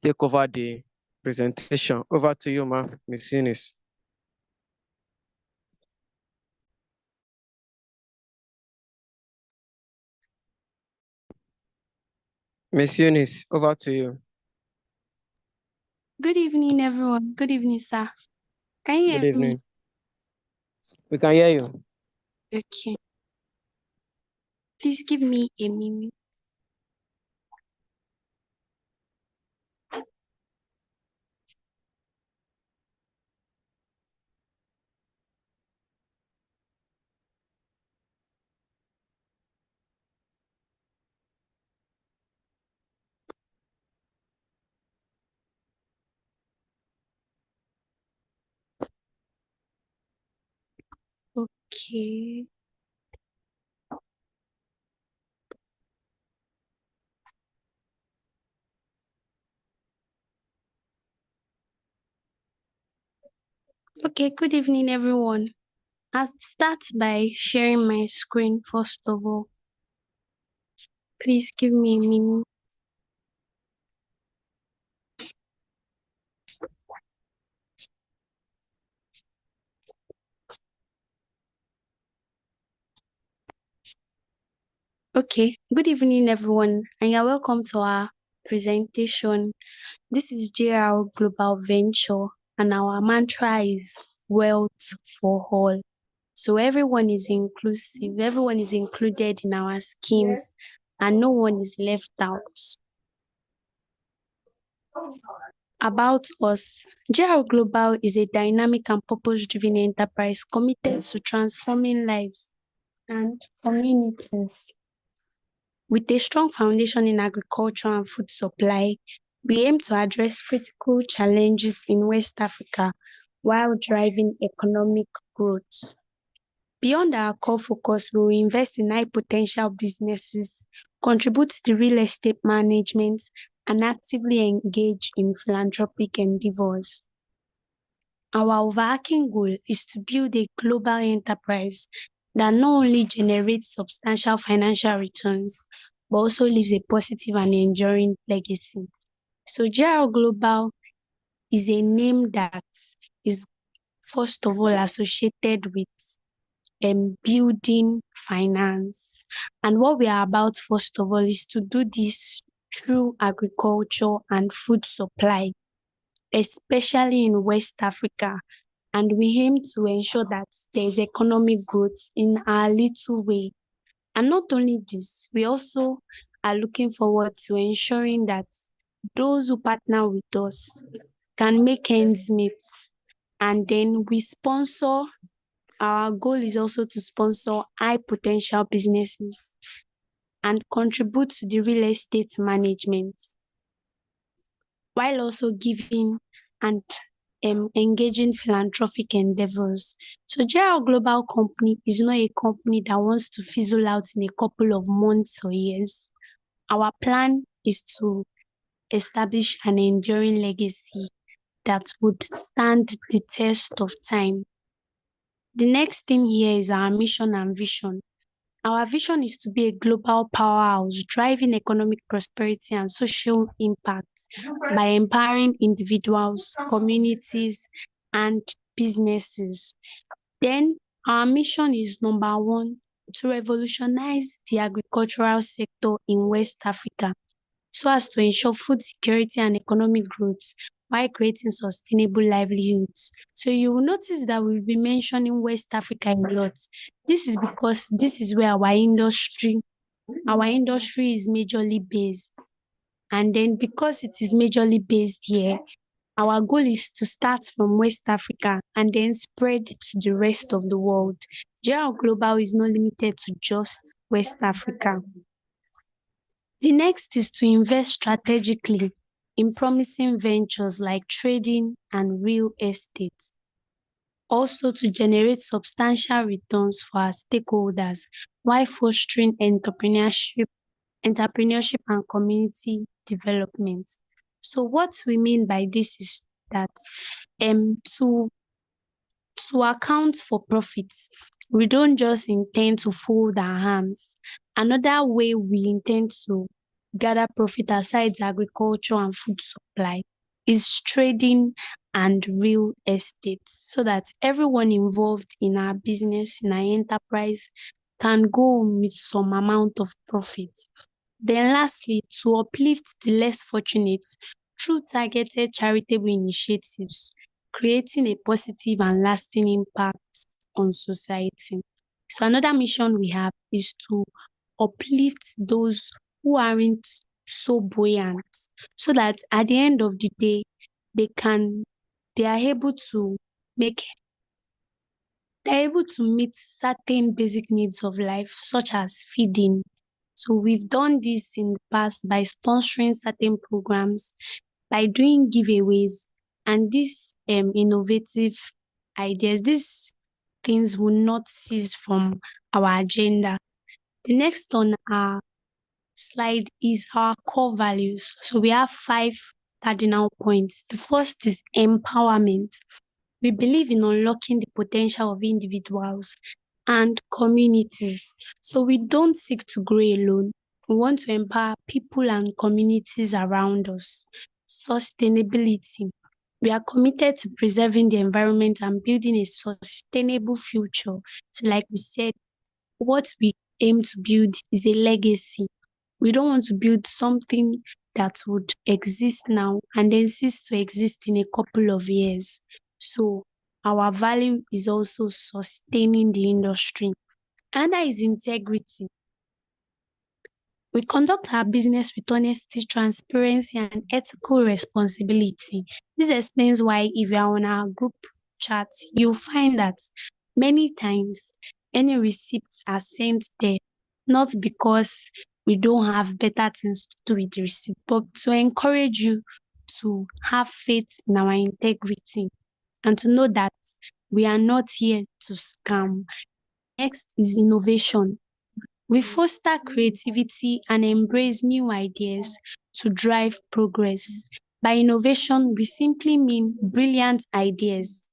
take over the presentation. Over to you, ma, Miss Eunice. Miss Eunice, over to you. Good evening, everyone. Good evening, sir. Can you Good hear me? evening. We can hear you. Okay. Please give me a minute. Okay. Okay, good evening, everyone. I'll start by sharing my screen first of all. Please give me a minute. Okay, good evening, everyone, and you're welcome to our presentation. This is JR Global Venture, and our mantra is wealth for all. So everyone is inclusive, everyone is included in our schemes, and no one is left out. About us, JR Global is a dynamic and purpose-driven enterprise committed to transforming lives and communities. With a strong foundation in agriculture and food supply, we aim to address critical challenges in West Africa while driving economic growth. Beyond our core focus, we will invest in high potential businesses, contribute to the real estate management, and actively engage in philanthropic endeavors. Our overarching goal is to build a global enterprise that not only generates substantial financial returns, but also leaves a positive and enduring legacy. So JR Global is a name that is first of all associated with building finance. And what we are about first of all is to do this through agriculture and food supply, especially in West Africa. And we aim to ensure that there's economic growth in our little way. And not only this, we also are looking forward to ensuring that those who partner with us can make ends meet. And then we sponsor, our goal is also to sponsor high potential businesses and contribute to the real estate management, while also giving and engaging philanthropic endeavors. So JR Global Company is not a company that wants to fizzle out in a couple of months or years. Our plan is to establish an enduring legacy that would stand the test of time. The next thing here is our mission and vision. Our vision is to be a global powerhouse, driving economic prosperity and social impact by empowering individuals, communities, and businesses. Then our mission is number one, to revolutionize the agricultural sector in West Africa so as to ensure food security and economic growth while creating sustainable livelihoods. So you will notice that we'll be mentioning West Africa a lot. This is because this is where our industry is majorly based. And then because it is majorly based here, our goal is to start from West Africa and then spread to the rest of the world. JR Global is not limited to just West Africa. The next is to invest strategically in promising ventures like trading and real estate. Also to generate substantial returns for our stakeholders while fostering entrepreneurship and community development. So what we mean by this is that to account for profits, we don't just intend to fold our arms. Another way we intend to gather profit aside agriculture and food supply is trading and real estate, so that everyone involved in our business, in our enterprise, can go home with some amount of profit. Then lastly, to uplift the less fortunate through targeted charitable initiatives, creating a positive and lasting impact on society. So another mission we have is to uplift those who aren't so buoyant, so that at the end of the day, they can they are able to make they're able to meet certain basic needs of life, such as feeding. So we've done this in the past by sponsoring certain programs, by doing giveaways, and these innovative ideas. These things will not cease from our agenda. The next on our slide is our core values. So we have 5 cardinal points. The first is empowerment. We believe in unlocking the potential of individuals and communities. So we don't seek to grow alone. We want to empower people and communities around us. Sustainability. We are committed to preserving the environment and building a sustainable future. So like we said, what we aim to build is a legacy. We don't want to build something that would exist now and then cease to exist in a couple of years. So our value is also sustaining the industry. And that is integrity. We conduct our business with honesty, transparency, and ethical responsibility. This explains why, if you are on our group chat, you'll find that many times any receipts are sent there, not because we don't have better things to do with the receipt, but to encourage you to have faith in our integrity and to know that we are not here to scam. Next is innovation. We foster creativity and embrace new ideas to drive progress. By innovation, we simply mean brilliant ideas,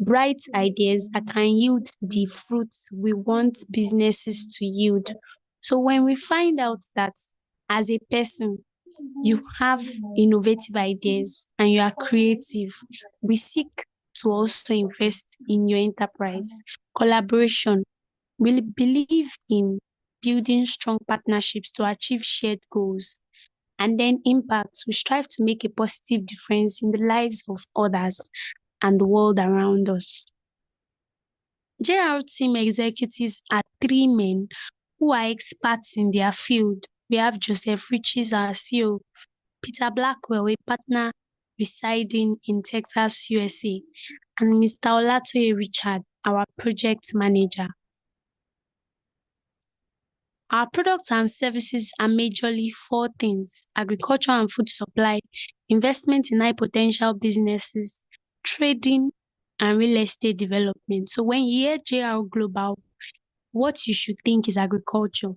bright ideas that can yield the fruits we want businesses to yield. So when we find out that as a person, you have innovative ideas and you are creative, we seek to also invest in your enterprise. Collaboration. We believe in building strong partnerships to achieve shared goals. And then impact. We strive to make a positive difference in the lives of others and the world around us. JR team executives are 3 men who are experts in their field. We have Joseph Riches, our CEO, Peter Blackwell, a partner residing in Texas, USA, and Mr. Olatoye Richard, our project manager. Our products and services are majorly 4 things: agriculture and food supply, investment in high potential businesses, trading, and real estate development. So when you hear JR Global, what you should think is agriculture.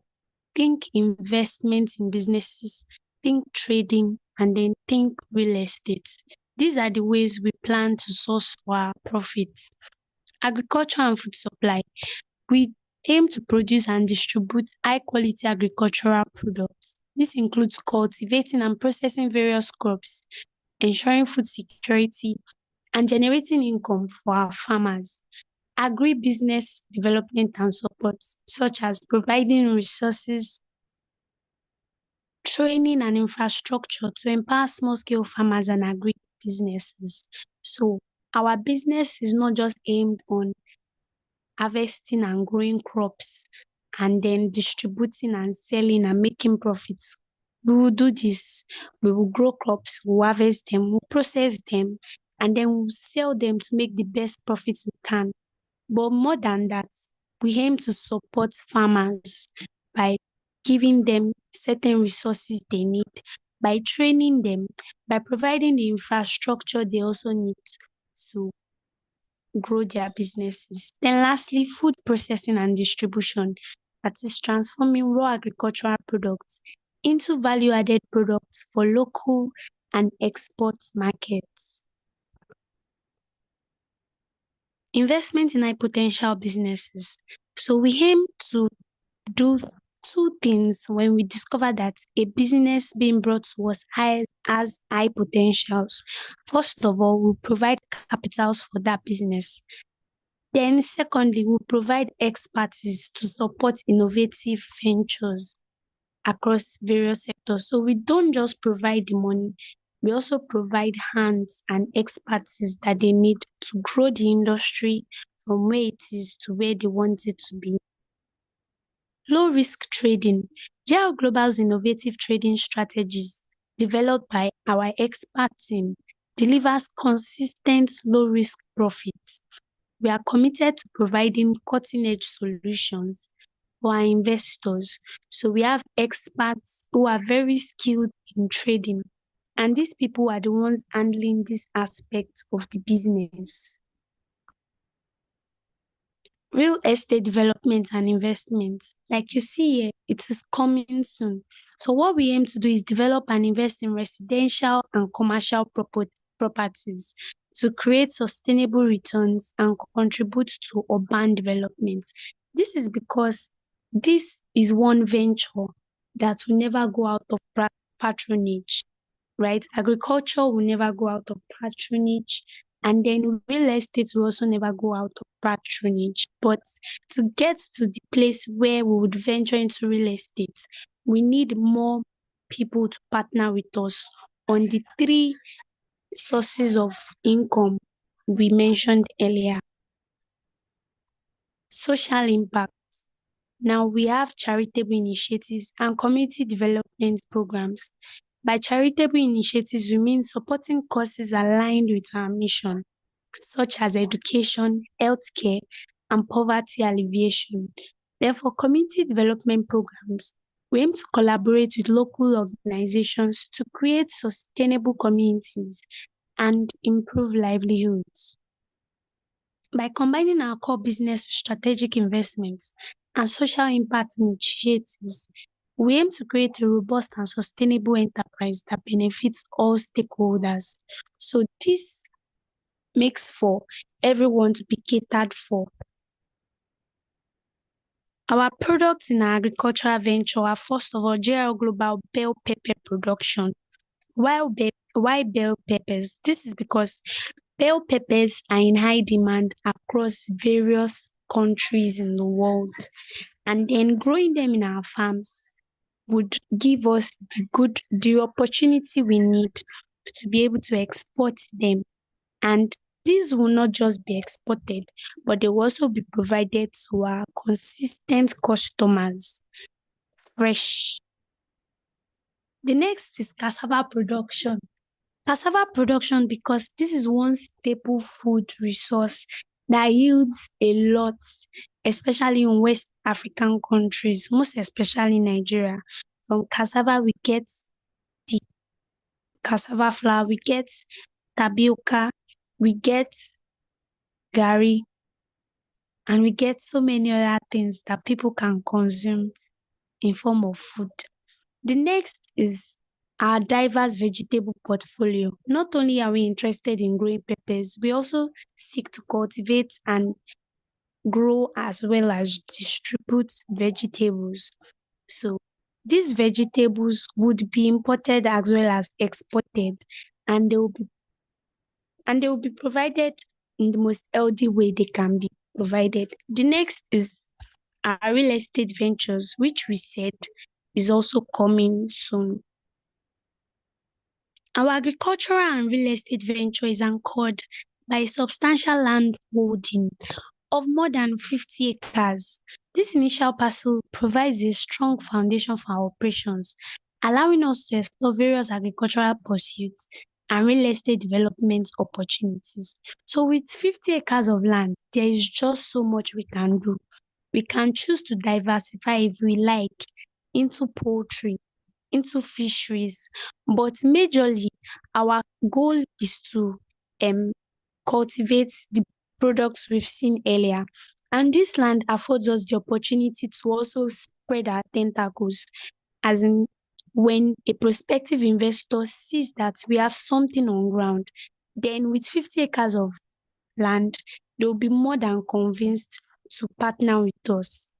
Think investment in businesses, think trading, and then think real estate. These are the ways we plan to source for our profits. Agriculture and food supply. We aim to produce and distribute high-quality agricultural products. This includes cultivating and processing various crops, ensuring food security, and generating income for our farmers. Agribusiness development and support, such as providing resources, training, and infrastructure to empower small-scale farmers and agri-businesses. So our business is not just aimed on harvesting and growing crops and then distributing and selling and making profits. We will do this. We will grow crops, we'll harvest them, we'll process them, and then we'll sell them to make the best profits we can. But more than that, we aim to support farmers by giving them certain resources they need, by training them, by providing the infrastructure they also need to grow their businesses. Then lastly, food processing and distribution, that is transforming raw agricultural products into value-added products for local and export markets. Investment in high potential businesses. So we aim to do two things when we discover that a business being brought to us has high potentials. First of all, we provide capitals for that business. Then, secondly, we provide expertise to support innovative ventures across various sectors. So we don't just provide the money, we also provide hands and expertise that they need to grow the industry from where it is to where they want it to be. Low risk trading. JL Global's innovative trading strategies developed by our expert team delivers consistent low risk profits. We are committed to providing cutting edge solutions for our investors. So we have experts who are very skilled in trading, and these people are the ones handling this aspect of the business. Real estate development and investments. Like you see here, it is coming soon. So what we aim to do is develop and invest in residential and commercial properties to create sustainable returns and contribute to urban development. This is because this is one venture that will never go out of patronage, right? Agriculture will never go out of patronage. And then real estate will also never go out of patronage. But to get to the place where we would venture into real estate, we need more people to partner with us on the three sources of income we mentioned earlier. Social impact. Now we have charitable initiatives and community development programs. By charitable initiatives, we mean supporting causes aligned with our mission, such as education, healthcare, and poverty alleviation. Therefore, community development programs, we aim to collaborate with local organizations to create sustainable communities and improve livelihoods. By combining our core business with strategic investments and social impact initiatives, we aim to create a robust and sustainable enterprise that benefits all stakeholders. So this makes for everyone to be catered for. Our products in our agricultural venture are, first of all, JL Global bell pepper production. Why bell peppers? This is because bell peppers are in high demand across various countries in the world. And then growing them in our farms would give us the opportunity we need to be able to export them. And these will not just be exported, but they will also be provided to our consistent customers fresh. The next is cassava production. Cassava production, because this is one staple food resource that yields a lot, especially in West African countries, most especially Nigeria. From cassava, we get the cassava flour, we get tapioca, we get gari, and we get so many other things that people can consume in form of food. The next is our diverse vegetable portfolio. Not only are we interested in growing peppers, we also seek to cultivate and grow as well as distribute vegetables. So these vegetables would be imported as well as exported, and they will be provided in the most healthy way they can be provided. The next is our real estate ventures, which we said is also coming soon. Our agricultural and real estate venture is anchored by a substantial land holding of more than 50 acres. This initial parcel provides a strong foundation for our operations, allowing us to explore various agricultural pursuits and real estate development opportunities. So with 50 acres of land, there is just so much we can do. We can choose to diversify if we like into poultry, into fisheries, but majorly our goal is to cultivate the products we've seen earlier. And this land affords us the opportunity to also spread our tentacles, as in when a prospective investor sees that we have something on ground, then with 50 acres of land, they'll be more than convinced to partner with us.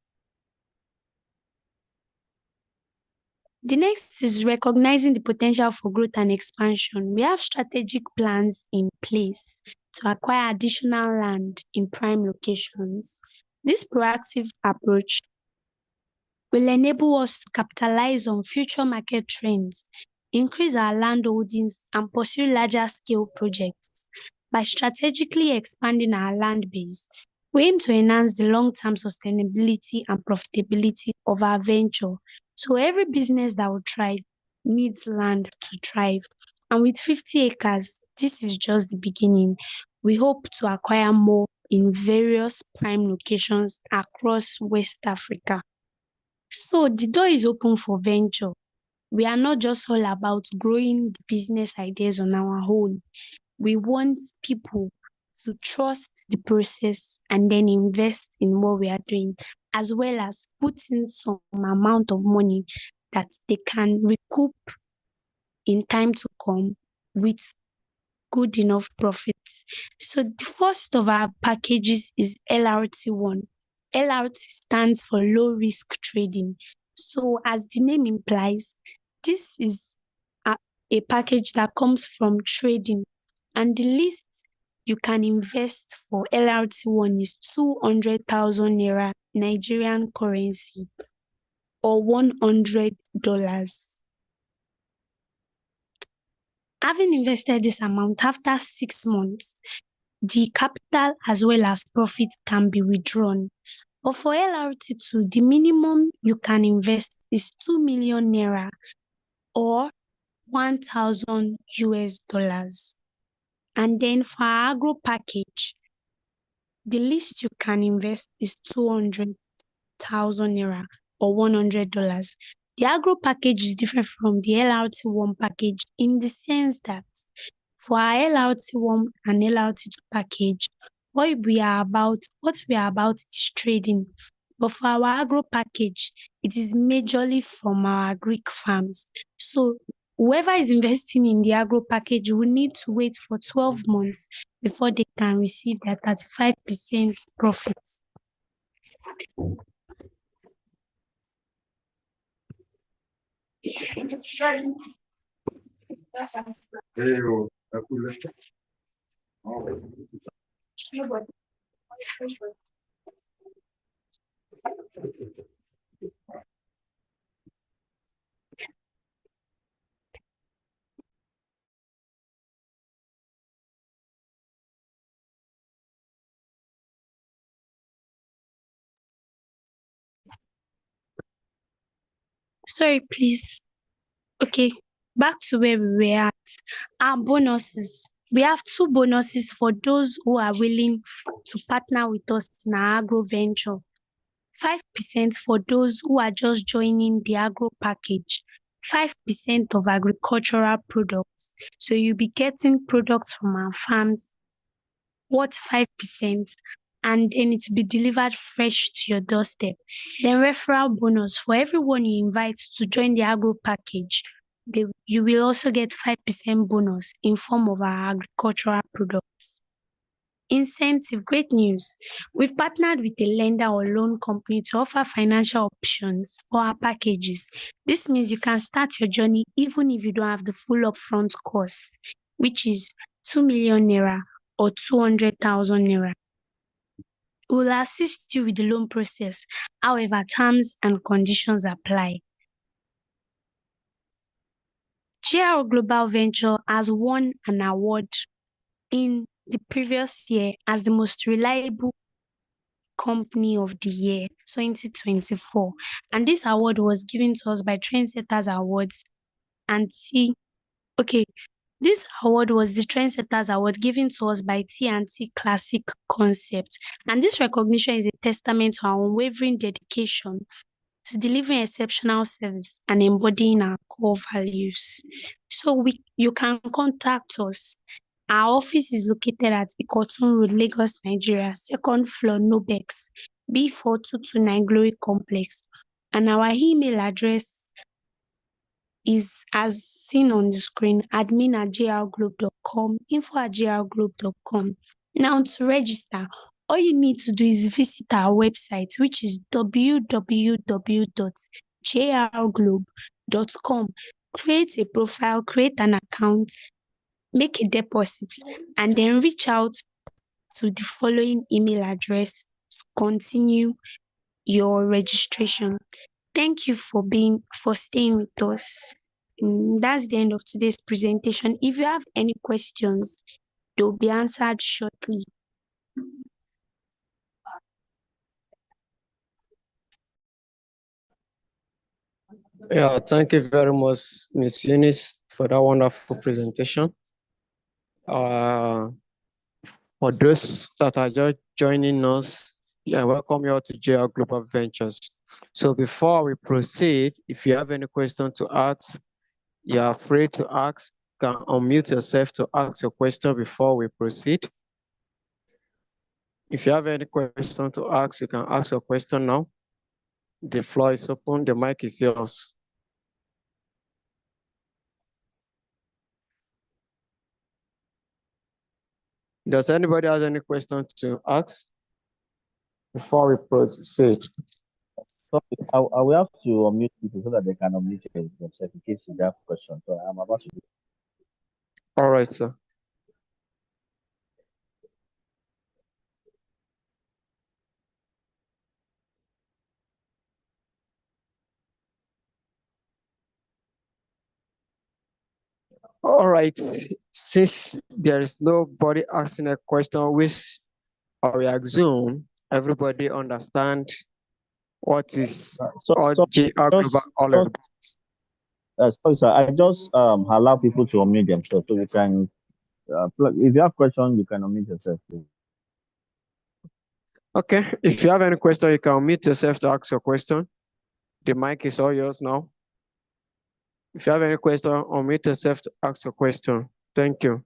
The next is recognizing the potential for growth and expansion. We have strategic plans in place to acquire additional land in prime locations. This proactive approach will enable us to capitalize on future market trends, increase our land holdings, and pursue larger scale projects. By strategically expanding our land base, we aim to enhance the long-term sustainability and profitability of our venture. So every business that will thrive needs land to thrive. And with 50 acres, this is just the beginning. We hope to acquire more in various prime locations across West Africa. So the door is open for venture. We are not just all about growing the business ideas on our own. We want people to trust the process and then invest in what we are doing, as well as put in some amount of money that they can recoup in time to come with good enough profits. So the first of our packages is LRT1. LRT stands for low risk trading. So as the name implies, this is a package that comes from trading, and the least you can invest for LRT1 is 200,000 naira Nigerian currency or $100. Having invested this amount, after 6 months, the capital as well as profit can be withdrawn. But for LRT2, the minimum you can invest is 2 million naira or 1,000 US dollars. And then for our agro package, the least you can invest is 200,000 naira or $100. The agro package is different from the LRT1 package in the sense that for our LRT1 and LRT2 package, what we are about is trading. But for our agro package, it is majorly from our Greek farms. So whoever is investing in the agro package will need to wait for 12 months before they can receive their 35% profits. Sorry, please. Okay, back to where we were at. Our bonuses. We have 2 bonuses for those who are willing to partner with us in our agro venture. 5% for those who are just joining the agro package. 5% of agricultural products. So you'll be getting products from our farms worth 5%, and then it will be delivered fresh to your doorstep. Then referral bonus for everyone you invite to join the agro package. You will also get 5% bonus in form of our agricultural products. Incentive, great news. We've partnered with a lender or loan company to offer financial options for our packages. This means you can start your journey even if you don't have the full upfront cost, which is 2 million naira or 200,000 naira. We'll assist you with the loan process. However, terms and conditions apply. GRO Global Venture has won an award in the previous year as the most reliable company of the year 2024, and this award was given to us by Trendsetters Awards and this award was the Trendsetters Award given to us by T&T Classic Concept, and this recognition is a testament to our unwavering dedication to delivering exceptional service and embodying our core values. So you can contact us. Our office is located at Ikotun Road, Lagos, Nigeria, 2nd floor, Nobex, B4229 Glory Complex. And our email address is as seen on the screen, admin@grglobe.com, info@grglobe.com. Now to register, all you need to do is visit our website, which is www.grglobe.com GROW.com. Create a profile, create an account, make a deposit, and then reach out to the following email address to continue your registration. Thank you for staying with us. That's the end of today's presentation. If you have any questions, they'll be answered shortly. Yeah, thank you very much, Miss Eunice, for that wonderful presentation. For those that are just joining us, welcome you all to JR Global Ventures. So before we proceed, if you have any question to ask, you are free to ask. You can unmute yourself to ask your question before we proceed. If you have any question to ask, you can ask your question now. The floor is open, the mic is yours. Does anybody have any question to ask before we proceed? So I will have to unmute people so that they can unmute themselves in case they have questions. So I'm about to do. All right, sir. All right. Since there is nobody asking a question, which I will assume everybody understand what is GR Global all about. Sorry, sir. I just allow people to unmute themselves so you can. If you have questions, you can unmute yourself, please. Okay. If you have any question, you can unmute yourself to ask your question. The mic is all yours now. If you have any question, unmute yourself to ask your question. Thank you.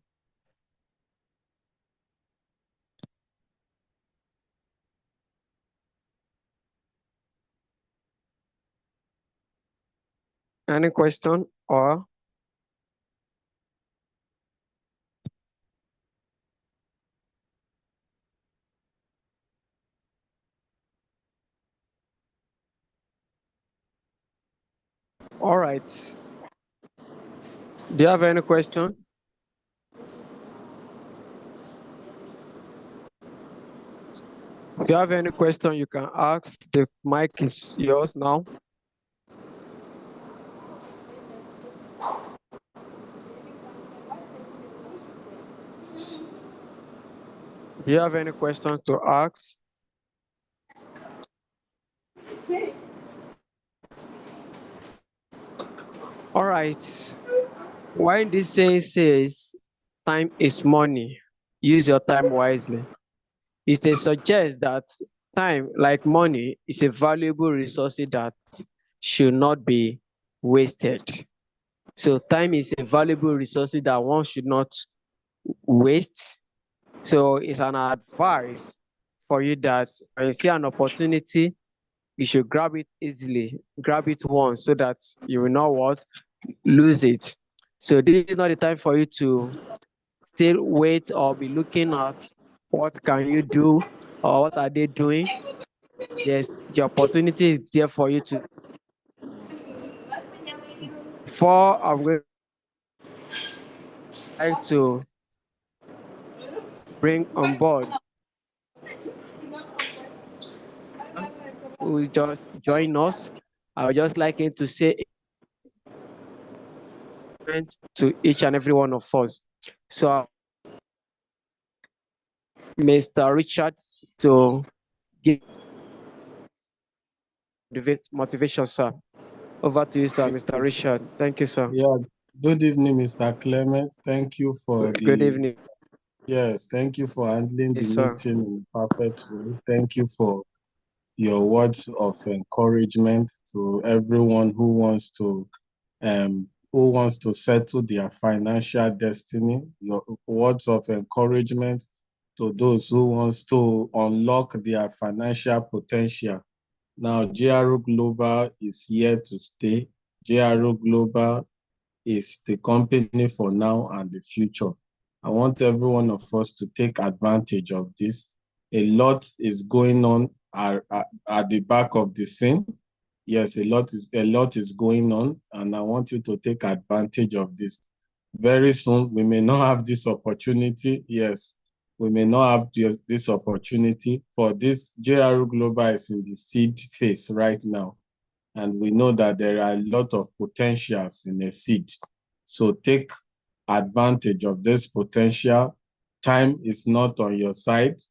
Any question or? All right. Do you have any question? If you have any question, you can ask. The mic is yours now. Do you have any questions to ask? All right. Why this saying says time is money, use your time wisely. It suggests that time, like money, is a valuable resource that should not be wasted. So time is a valuable resource that one should not waste. So it's an advice for you that when you see an opportunity, you should grab it easily, grab it once so that you will not lose it. So this is not the time for you to still wait or be looking at what can you do or what are they doing. Yes, the opportunity is there for you to. Before I'm going to bring on board who just join us, I would just like him to say to each and every one of us. So Mr. Richard to give the motivation, sir. Over to you, sir, Mr. Richard. Thank you, sir. Yeah, good evening, Mr. Clement. Thank you for Good evening. Yes, thank you for handling Yes, the sir. meeting in a perfect way. Thank you for your words of encouragement to everyone who wants to settle their financial destiny. Your words of encouragement to those who wants to unlock their financial potential. Now, GRO Global is here to stay. GRO Global is the company for now and the future. I want every one of us to take advantage of this. A lot is going on at the back of the scene. Yes, a lot is going on, and I want you to take advantage of this. Very soon, we may not have this opportunity. Yes, we may not have this opportunity. For this, JRU Global is in the seed phase right now, and we know that there are a lot of potentials in a seed. So take advantage of this potential. Time is not on your side.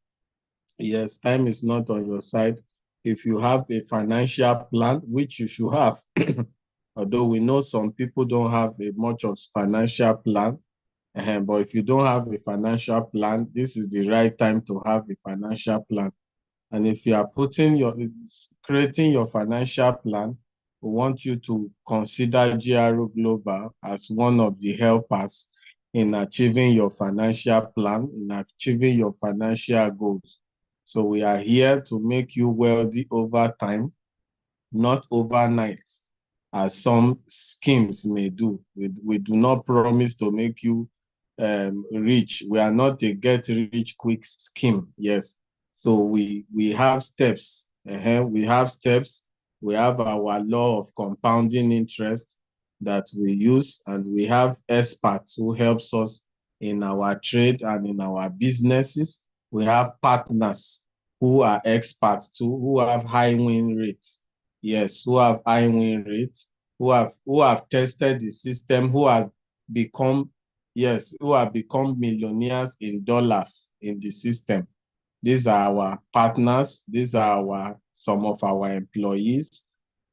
Yes, time is not on your side. If you have a financial plan, which you should have, although we know some people don't have a much of financial plan, but if you don't have a financial plan, this is the right time to have a financial plan. And if you are creating your financial plan, we want you to consider GRO Global as one of the helpers in achieving your financial plan, in achieving your financial goals. So we are here to make you wealthy over time, not overnight, as some schemes may do. We do not promise to make you rich. We are not a get rich quick scheme. Yes. So we have steps. We have steps. We have our law of compounding interest that we use, and we have experts who helps us in our trade and in our businesses. We have partners who are experts too, who have high win rates. Yes, who have high win rates, who have tested the system, who have become millionaires in dollars in the system. These are our partners, these are some of our employees,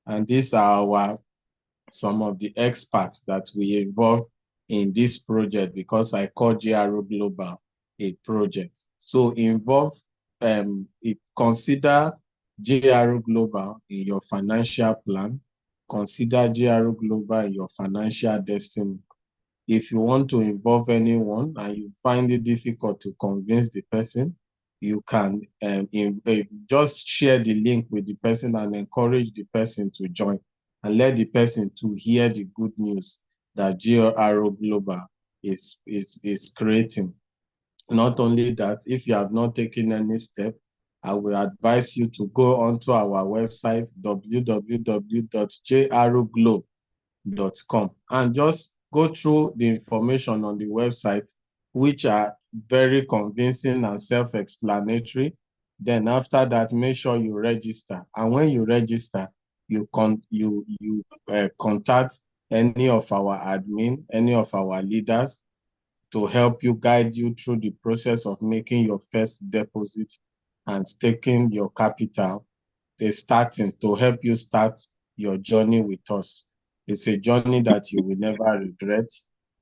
and these are some of the experts that we involve in this project, because I call GRO Global a project. So consider GRO Global in your financial plan. Consider GRO Global in your financial destiny. If you want to involve anyone and you find it difficult to convince the person, you can just share the link with the person and encourage the person to join, and let the person to hear the good news that GRO Global is creating. Not only that, if you have not taken any step, I will advise you to go onto our website, www.jroglobe.com, and just go through the information on the website, which are very convincing and self-explanatory. Then after that, make sure you register. And when you register, you contact any of our admin, any of our leaders, to help you, guide you through the process of making your first deposit and staking your capital, starting to help you start your journey with us. It's a journey that you will never regret.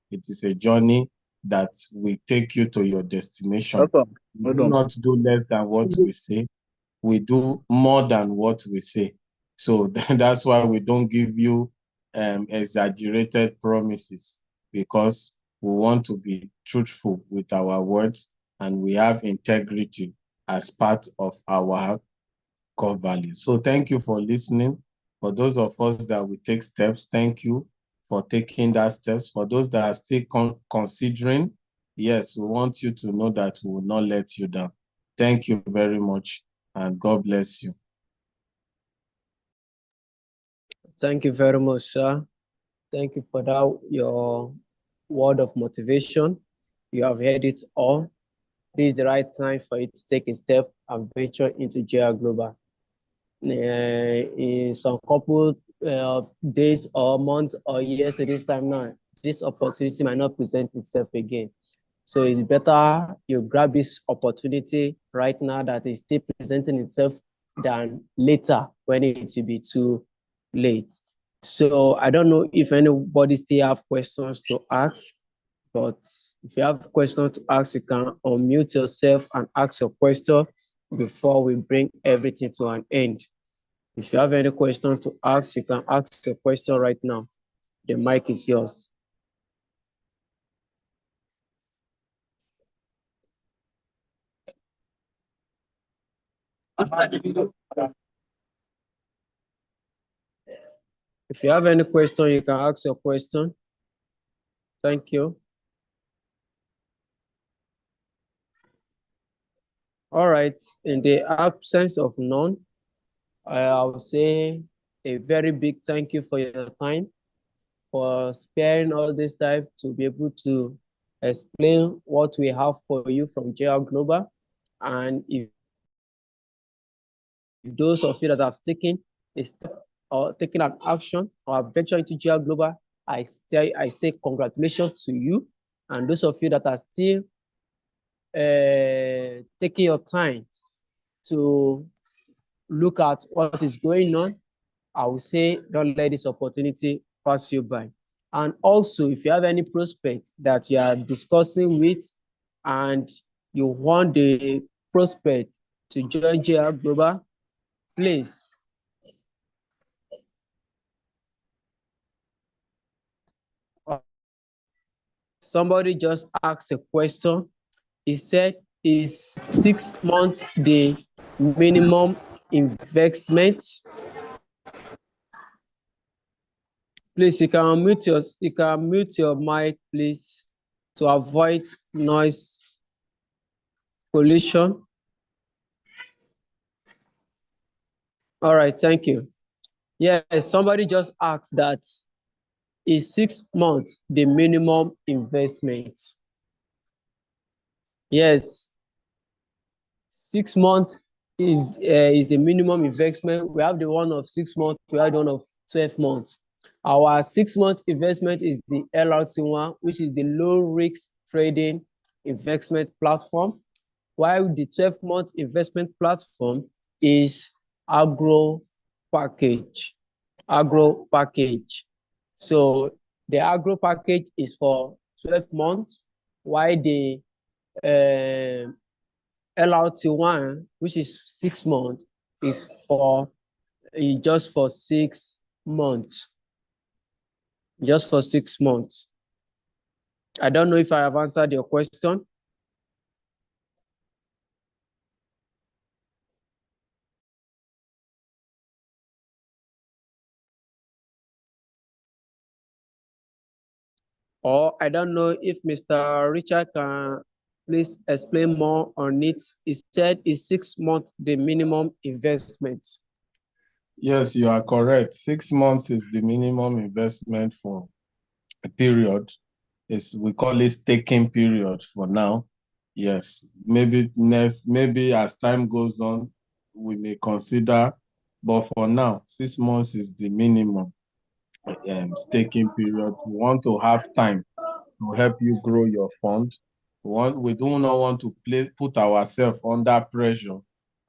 It is a journey that will take you to your destination. We do not do less than what we say. We do more than what we say. So that's why we don't give you exaggerated promises, because we want to be truthful with our words, and we have integrity as part of our core values. So thank you for listening. For those of us that will take steps, thank you for taking that steps. For those that are still considering, yes, we want you to know that we will not let you down. Thank you very much, and God bless you. Thank you very much, sir. Thank you for that, your word of motivation. You have heard it all. This is the right time for you to take a step and venture into GR Global. In some couple days or months or years to this time now, this opportunity might not present itself again. So it's better you grab this opportunity right now that is still presenting itself than later when it will be too late. So I don't know if anybody still have questions to ask, but if you have questions to ask, you can unmute yourself and ask your question before we bring everything to an end. If you have any question to ask, you can ask your question right now. The mic is yours. If you have any question, you can ask your question. Thank you. All right. In the absence of none, I will say a very big thank you for your time, for sparing all this time to be able to explain what we have for you from JR Global. And if those of you that have taken a step or taken an action or have ventured into GR Global, I say congratulations to you. And those of you that are still taking your time to look at what is going on, I will say don't let this opportunity pass you by. And also, if you have any prospect that you are discussing with and you want the prospect to join GR Global, please somebody just asked a question. He said, is 6 months the minimum investment? Please, you can mute your mic, please, to avoid noise pollution. All right, thank you. Yes, somebody just asked that, is 6 months the minimum investment? Yes, 6 months is the minimum investment. We have the one of 6 months, we have the one of 12 months. Our 6 month investment is the LRT1, which is the low risk trading investment platform, while the 12-month investment platform is agro package. So the agro package is for 12 months, while the LRT1, which is 6 months, is for just for 6 months. Just for 6 months. I don't know if I have answered your question. Or I don't know if Mr. Richard can please explain more on it. He said is 6 months the minimum investment. Yes, you are correct. 6 months is the minimum investment for a period. We call it staking period for now. Yes, maybe as time goes on, we may consider, but for now, 6 months is the minimum staking period. We want to have time to help you grow your fund. We do not want to put ourselves under pressure,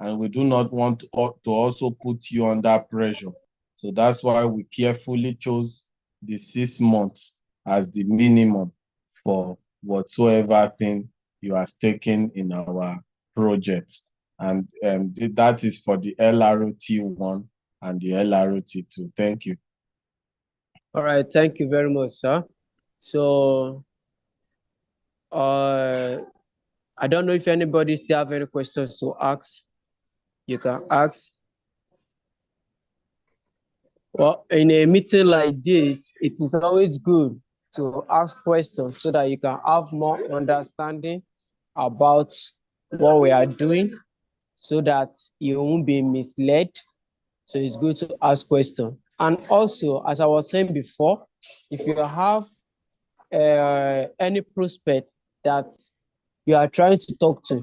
and we do not want to also put you under pressure. So that's why we carefully chose the 6 months as the minimum for whatsoever thing you are staking in our project. And that is for the LRT1 and the LRT2. Thank you. All right, thank you very much, sir. So I don't know if anybody still have any questions to ask. You can ask. Well, in a meeting like this, it is always good to ask questions so that you can have more understanding about what we are doing, so that you won't be misled. So it's good to ask questions. And also, as I was saying before, if you have any prospect that you are trying to talk to,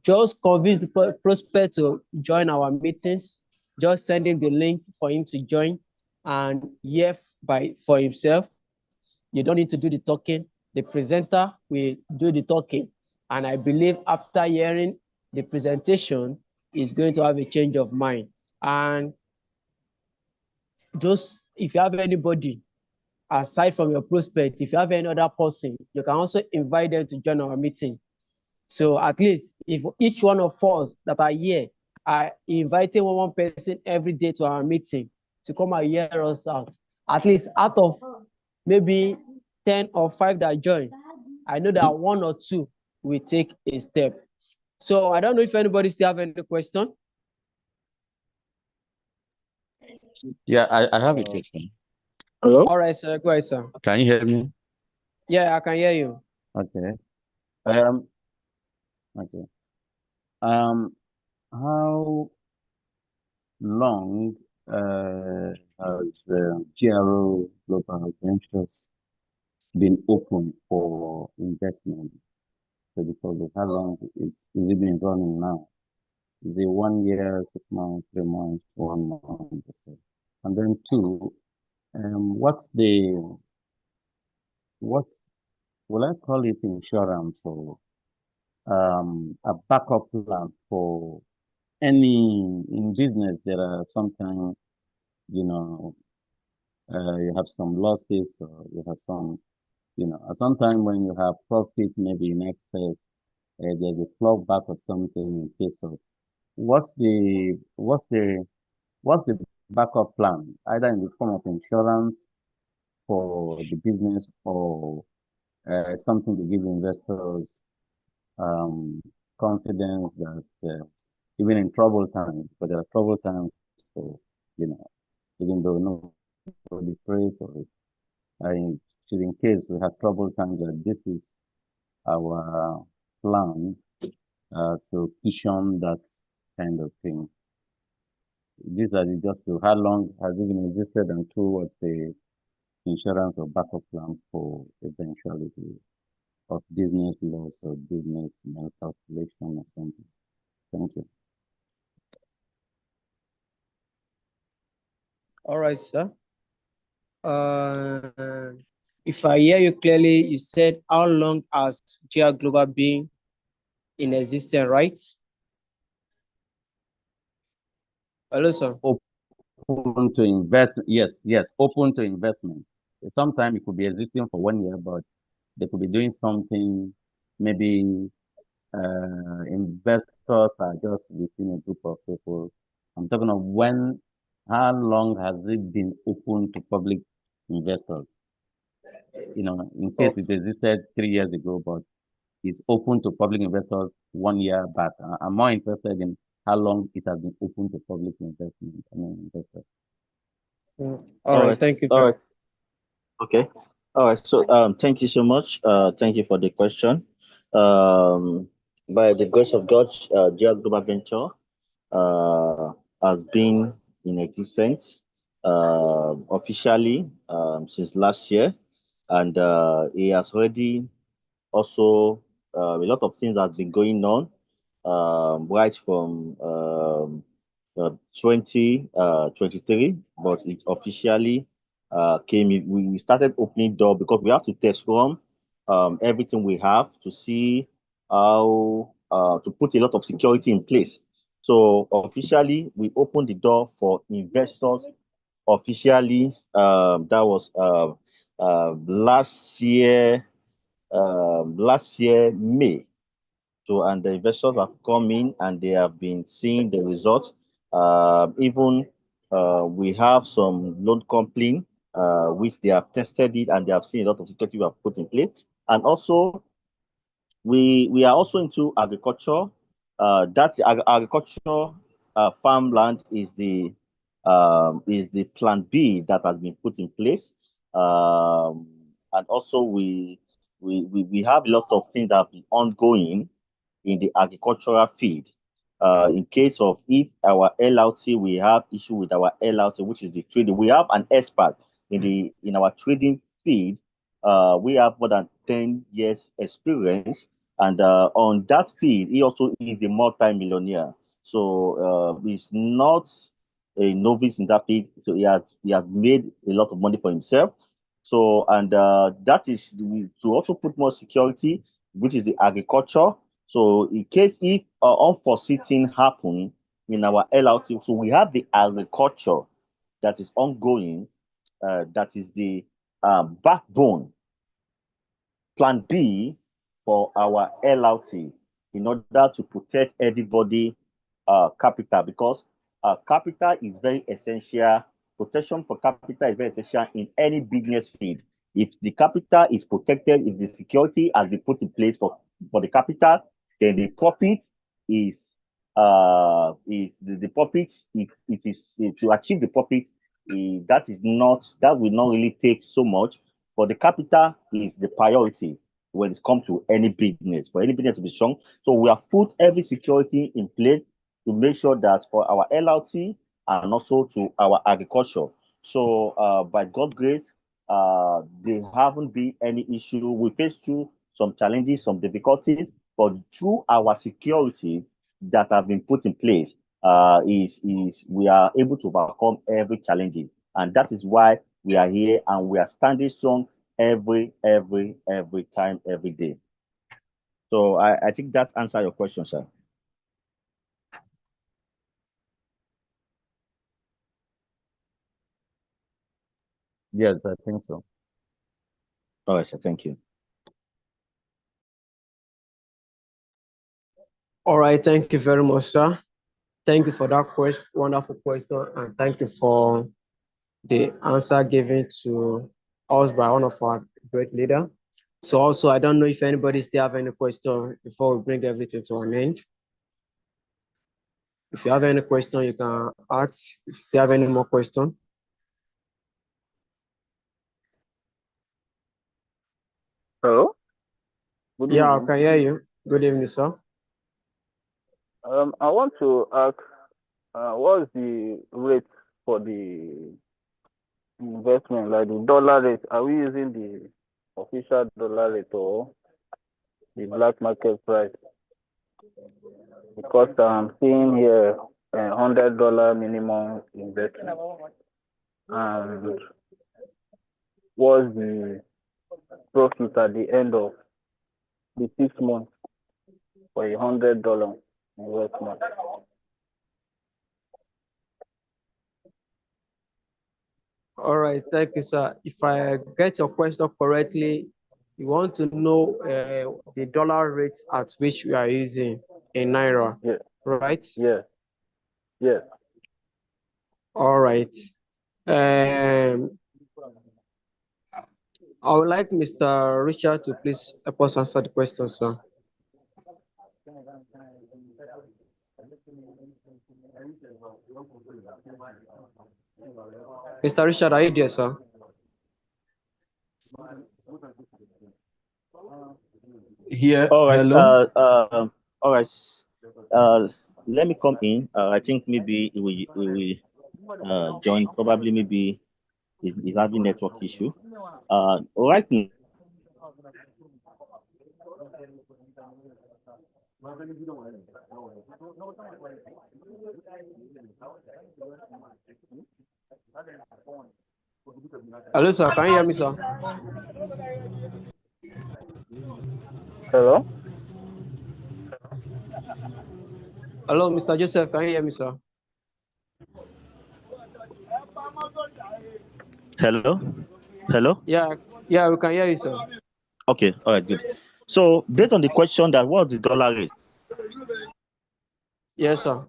just convince the prospect to join our meetings. Just send him the link for him to join and hear for himself. You don't need to do the talking. The presenter will do the talking. And I believe after hearing the presentation, he's going to have a change of mind. And just if you have anybody aside from your prospect, if you have any other person, you can also invite them to join our meeting. So at least if each one of us that are here are inviting one person every day to our meeting to come and hear us out, at least out of maybe 10 or 5 that join, I know that 1 or 2 will take a step. So I don't know if anybody still have any question. Yeah, I have a question. Hello? All right, sir. Go ahead, sir. Can you hear me? Yeah, I can hear you. Okay. How long has GRO Global Ventures been open for investment? So because of how long is it been running now? Is it 1 year, 6 months, 3 months, 1 month? Or so? And then two, what will I call it insurance or a backup plan for any in business? There are sometimes, you know, you have some losses or you have some, sometimes when you have profit, maybe in excess, there's a clawback or something in case of what's the what's the what's the backup plan, either in the form of insurance for the business or something to give investors um, confidence that even in troubled times, but there are troubled times, so you know, even though nobody prays for it, I should in case we have troubled times that this is our plan to cushion that kind of thing. These are just to how long has it been existed and two what's the insurance or backup plan for eventuality of business loss or business calculation or something. Thank you. All right, sir. If I hear you clearly, you said how long has GR Global been in existence, right? Hello, sir. Open to invest, yes, open to investment. Sometimes it could be existing for 1 year, but they could be doing something. Maybe investors are just within a group of people. I'm talking of how long has it been open to public investors? In case Oh, it existed 3 years ago, but it's open to public investors 1 year back. I'm more interested in how long it has been open to public investment. Investors. all right. Thank you. All right. Okay. All right. So thank you so much. Thank you for the question. Um, by the grace of God, GR Global Venture uh, has been in existence officially since last year, and it has already also a lot of things has been going on right from 2023, but it officially came in. We started opening door because we have to test run everything we have to see how to put a lot of security in place. So officially, we opened the door for investors officially. That was last year May. So, and the investors have come in and they have been seeing the results. Even we have some loan company which they have tested it and they have seen a lot of security we have put in place. And also, we are also into agriculture. That's agriculture farmland is the plan B that has been put in place. And also we have a lot of things that have been ongoing in the agricultural field. In case of if our LLT, we have issue with our LLT, which is the trading. We have an expert in our trading field. We have more than 10 years experience, and on that field, he also is a multi-millionaire. So he's not a novice in that field. So he has made a lot of money for himself. So and that is to also put more security, which is the agriculture. So in case if unforeseen thing happen in our LLT, so we have the agriculture that is ongoing, that is the backbone, plan B for our LLT in order to protect everybody capital because capital is very essential. Protection for capital is very essential in any business field. If the capital is protected, if the security has been put in place for the capital, then the profit is the profit. If it is to achieve the profit, that will not really take so much. But the capital is the priority when it comes to any business. For any business to be strong, so we have put every security in place to make sure that for our LLT, and also to our agriculture. So by God's grace, there haven't been any issue. We face through some challenges, some difficulties, but through our security that have been put in place, is we are able to overcome every challenge, and that is why we are here and we are standing strong every time, every day. So I think that answers your question, sir. Yes, I think so. All right, sir. Thank you. All right, thank you very much, sir. Thank you for that wonderful question, and thank you for the answer given to us by one of our great leader. So also, I don't know if anybody still have any question before we bring everything to an end. If you have any question, you can ask. If you still have any more question. Hello? Good Yeah, I evening. can hear you. Good evening, sir. I want to ask, what's the rate for the investment, like the dollar rate? Are we using the official dollar rate or the black market price? Because I'm seeing here $100 minimum investment. And what's the profit at the end of the 6 months for $100 investment? All right, thank you, sir. If I get your question correctly, you want to know the dollar rates at which we are using in Naira, Yeah. right? Yeah. Yeah. All right. I would like Mr. Richard to please help us answer the question, sir. Mr. Richard, are you there, sir? Here, All right. hello. All right. Let me come in. I think maybe we will join. Probably maybe is having network issue. Right now. Hello, sir. Can you hear me, sir? Hello? Hello, Mr. Joseph. Can you hear me, sir? Hello. Hello. Yeah, we can hear you, sir. Okay. All right. Good. So based on the question that what's the dollar rate? Yes, sir.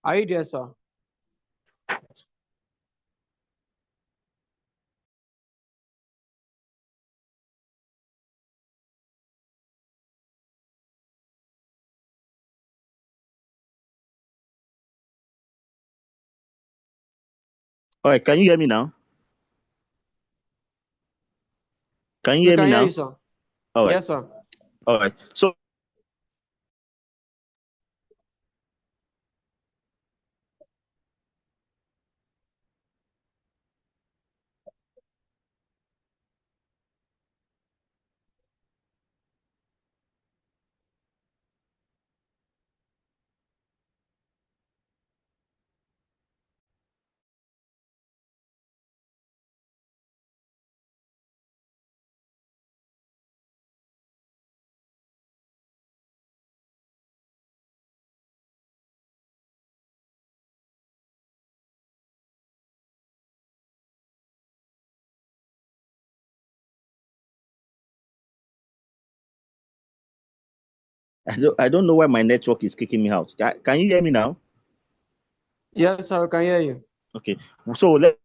Are you there, sir? All right. Can you hear me now? Can you We hear me can hear now? you, sir. All right. Yes, sir. All right. So I don't know why my network is kicking me out. Can you hear me now? Yes, sir. We can hear you. Okay. So let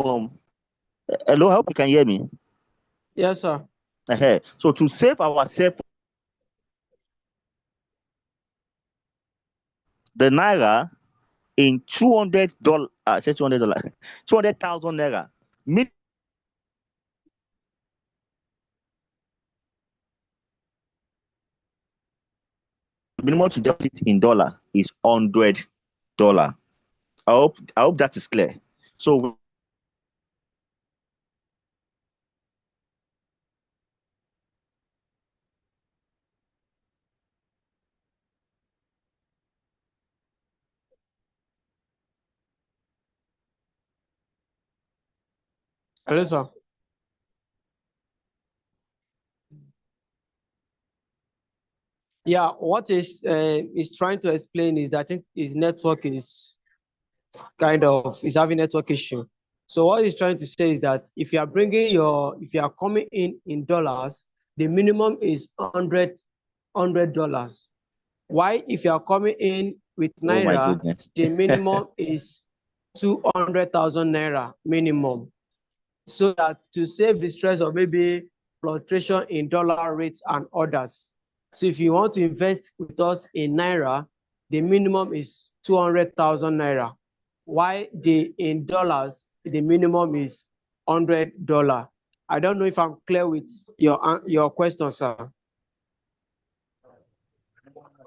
from. Hello, I hope you can hear me. Yes, sir. So to save ourselves the naira in $200, say $200, 200,000 naira. Minimum to deposit in dollar is $100. I hope that is clear. So Hello, sir. Yeah, what is trying to explain is that I think his network is having network issue. So what he's trying to say is that if you are coming in dollars, the minimum is $100. Why if you are coming in with oh my naira, goodness. the minimum is 200,000 naira minimum. So that to save the stress of maybe fluctuation in dollar rates and others. So if you want to invest with us in naira, the minimum is 200,000 naira. Why in dollars, the minimum is $100. I don't know if I'm clear with your question, sir.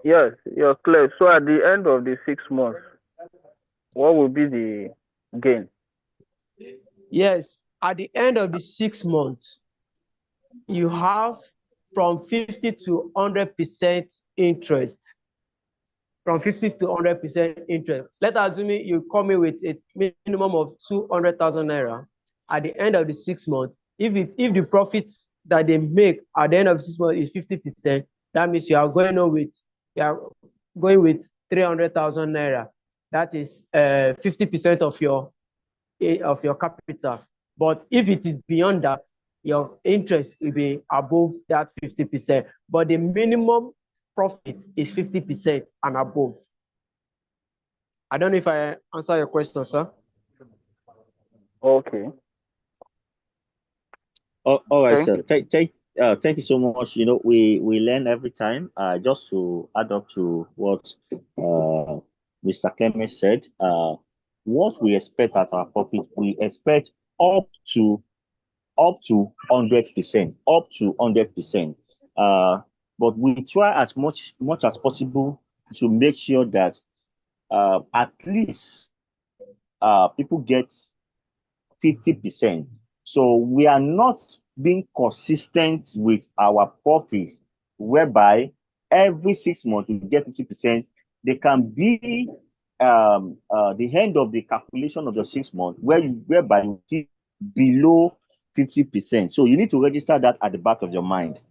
Yes, you're clear. So at the end of the 6 months, what will be the gain? Yes, at the end of the 6 months, you have from 50 to 100% interest. From 50 to 100% interest. Let's assume you come in with a minimum of 200,000 naira. At the end of the 6 months, if the profits that they make at the end of the 6 months is 50%, that means you are going with 300,000 naira. That is 50% of your capital. But if it is beyond that, your interest will be above that 50%. But the minimum profit is 50% and above. I don't know if I answer your question, sir. Okay. All right, sir. Thank you so much. You know, we learn every time. Just to add up to what Mr. Clement said, what we expect at our profit, we expect up to 100%, up to 100%. But we try as much as possible to make sure that at least people get 50%. So we are not being consistent with our profits, whereby every 6 months we get 50%. They can be the end of the calculation of the 6 months whereby you see below 50%. So you need to register that at the back of your mind.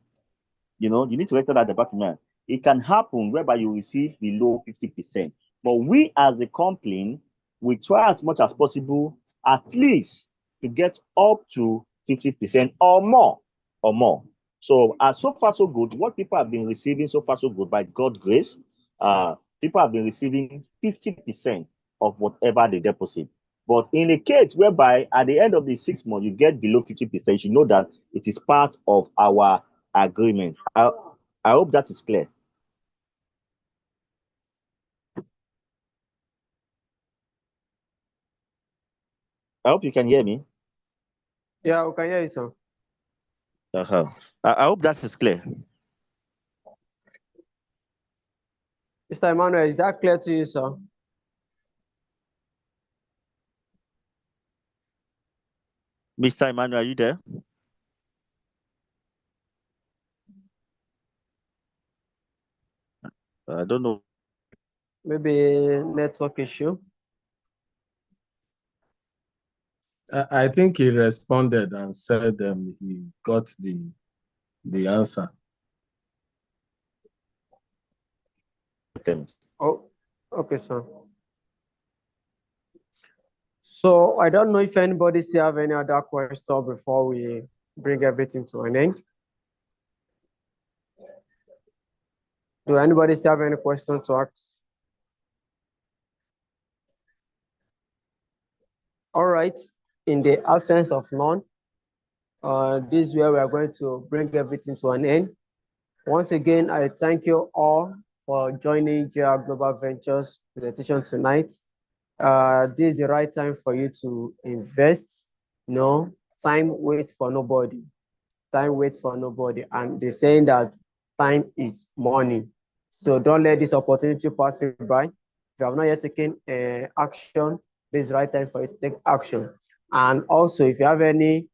You know, you need to register that at the back of your mind. It can happen whereby you receive below 50%. But we as a company, we try as much as possible at least to get up to 50% or more. So so far so good. What people have been receiving so far so good by God's grace, people have been receiving 50% of whatever they deposit. But in a case whereby at the end of the 6 months you get below 50%, you know that it is part of our agreement. I hope that is clear. I hope you can hear me. Yeah, we can hear you, sir. I hope that is clear. Mr. Emmanuel, is that clear to you, sir? Mr. Emmanuel, are you there? I don't know. Maybe network issue. I think he responded and said he got the answer. Okay. Oh, okay, sir. So I don't know if anybody still have any other question before we bring everything to an end. Do anybody still have any question to ask? All right. in the absence of none, this is where we are going to bring everything to an end. Once again, I thank you all for joining GR Global Ventures presentation tonight. This is the right time for you to invest. No, time waits for nobody. Time waits for nobody. And they're saying that time is money. So don't let this opportunity pass you by. If you have not yet taken action, this is the right time for you to take action. And also, if you have any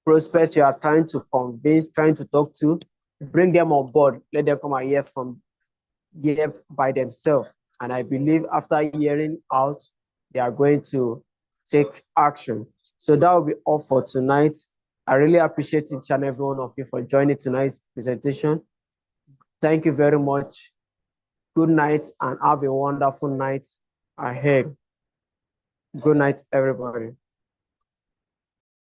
prospects you are trying to convince, trying to talk to, bring them on board. Let them come and hear by themselves. And I believe after hearing out, they are going to take action. So that will be all for tonight. I really appreciate each and every one of you for joining tonight's presentation. Thank you very much. Good night and have a wonderful night ahead. Good night, everybody.